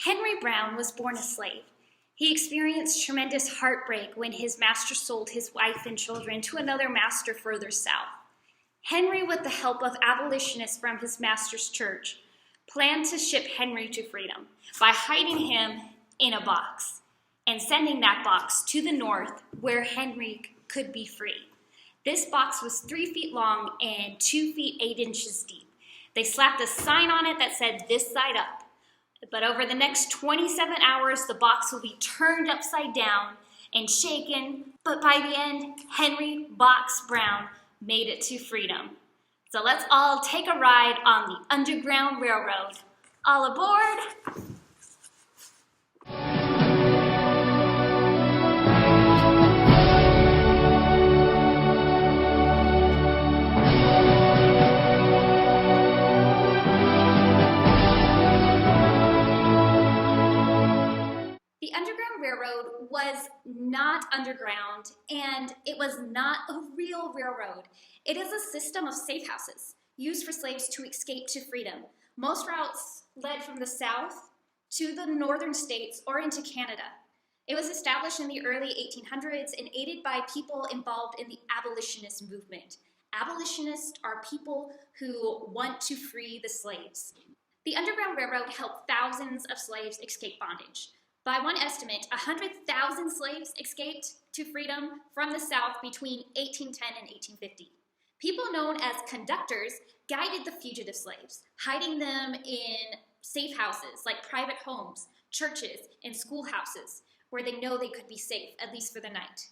Henry Brown was born a slave. He experienced tremendous heartbreak when his master sold his wife and children to another master further south. Henry, with the help of abolitionists from his master's church, planned to ship Henry to freedom by hiding him in a box and sending that box to the north where Henry could be free. This box was 3 feet long and 2 feet 8 inches deep. They slapped a sign on it that said, "This side up." But over the next 27 hours, the box will be turned upside down and shaken. But by the end, Henry Box Brown made it to freedom. So let's all take a ride on the Underground Railroad. All aboard! The Underground Railroad was not underground, and it was not a real railroad. It is a system of safe houses used for slaves to escape to freedom. Most routes led from the south to the northern states or into Canada. It was established in the early 1800s and aided by people involved in the abolitionist movement. Abolitionists are people who want to free the slaves. The Underground Railroad helped thousands of slaves escape bondage. By one estimate, 100,000 slaves escaped to freedom from the South between 1810 and 1850. People known as conductors guided the fugitive slaves, hiding them in safe houses like private homes, churches, and schoolhouses, where they know they could be safe, at least for the night.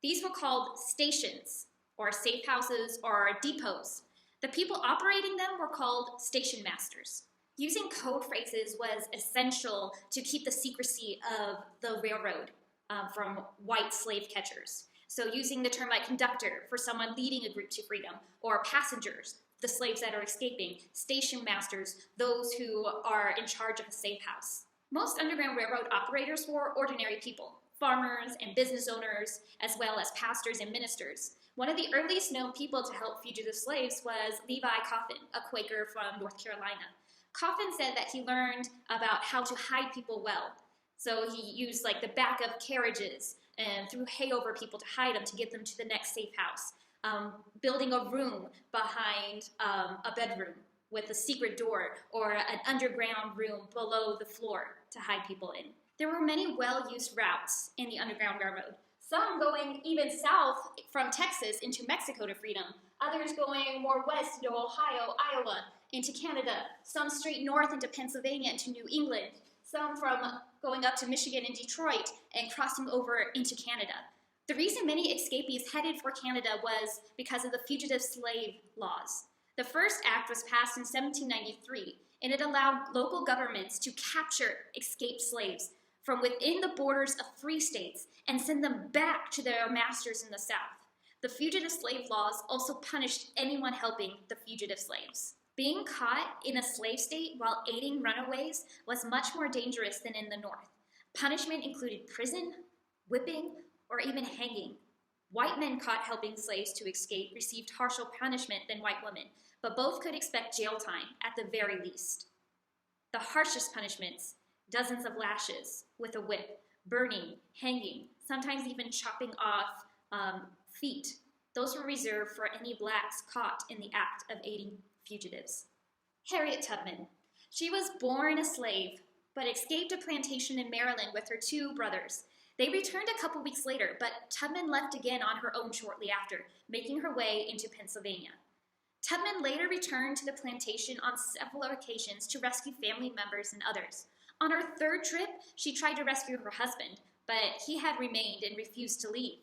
These were called stations, or safe houses, or depots. The people operating them were called station masters. Using code phrases was essential to keep the secrecy of the railroad from white slave catchers. So using the term like conductor for someone leading a group to freedom, or passengers, the slaves that are escaping, station masters, those who are in charge of a safe house. Most Underground Railroad operators were ordinary people, farmers and business owners, as well as pastors and ministers. One of the earliest known people to help fugitive slaves was Levi Coffin, a Quaker from North Carolina. Coffin said that he learned about how to hide people well. So he used like the back of carriages and threw hay over people to hide them to get them to the next safe house. Building a room behind a bedroom with a secret door, or an underground room below the floor to hide people in. There were many well-used routes in the Underground Railroad, some going even south from Texas into Mexico to freedom, others going more west into Ohio, Iowa, into Canada, some straight north into Pennsylvania into New England, some from going up to Michigan and Detroit and crossing over into Canada. The reason many escapees headed for Canada was because of the fugitive slave laws. The first act was passed in 1793, and it allowed local governments to capture escaped slaves from within the borders of free states and send them back to their masters in the South. The fugitive slave laws also punished anyone helping the fugitive slaves. Being caught in a slave state while aiding runaways was much more dangerous than in the North. Punishment included prison, whipping, or even hanging. White men caught helping slaves to escape received harsher punishment than white women, but both could expect jail time at the very least. The harshest punishments, dozens of lashes with a whip, burning, hanging, sometimes even chopping off feet. Those were reserved for any blacks caught in the act of aiding fugitives. Harriet Tubman. She was born a slave, but escaped a plantation in Maryland with her 2 brothers. They returned a couple weeks later, but Tubman left again on her own shortly after, making her way into Pennsylvania. Tubman later returned to the plantation on several occasions to rescue family members and others. On her 3rd trip, she tried to rescue her husband, but he had remained and refused to leave.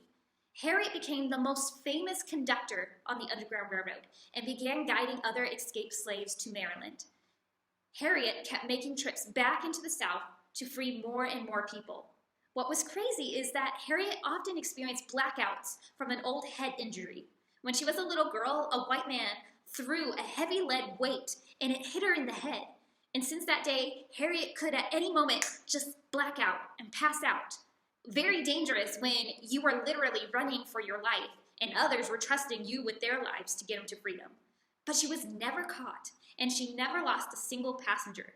Harriet became the most famous conductor on the Underground Railroad and began guiding other escaped slaves to Maryland. Harriet kept making trips back into the South to free more and more people. What was crazy is that Harriet often experienced blackouts from an old head injury. When she was a little girl, a white man threw a heavy lead weight and it hit her in the head. And since that day, Harriet could at any moment just black out and pass out. Very dangerous when you were literally running for your life and others were trusting you with their lives to get them to freedom. But she was never caught, and she never lost a single passenger.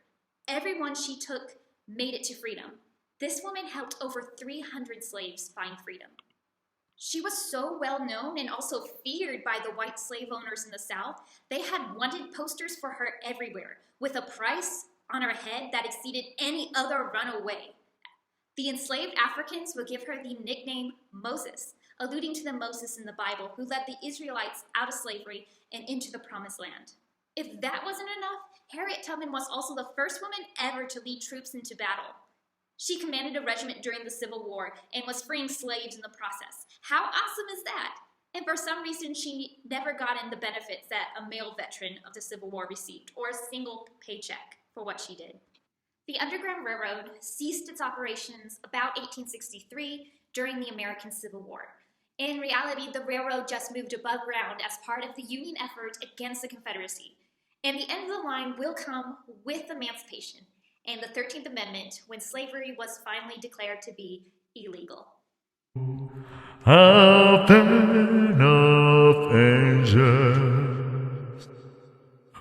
Everyone she took made it to freedom. This woman helped over 300 slaves find freedom. She was so well known and also feared by the white slave owners in the South, they had wanted posters for her everywhere, with a price on her head that exceeded any other runaway. The enslaved Africans would give her the nickname Moses, alluding to the Moses in the Bible who led the Israelites out of slavery and into the Promised Land. If that wasn't enough, Harriet Tubman was also the first woman ever to lead troops into battle. She commanded a regiment during the Civil War and was freeing slaves in the process. How awesome is that? And for some reason, she never got in the benefits that a male veteran of the Civil War received, or a single paycheck for what she did. The Underground Railroad ceased its operations about 1863 during the American Civil War. In reality, the railroad just moved above ground as part of the Union effort against the Confederacy. And the end of the line will come with emancipation and the 13th Amendment, when slavery was finally declared to be illegal. A band of angels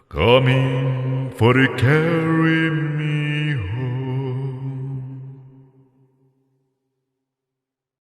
coming for to carry me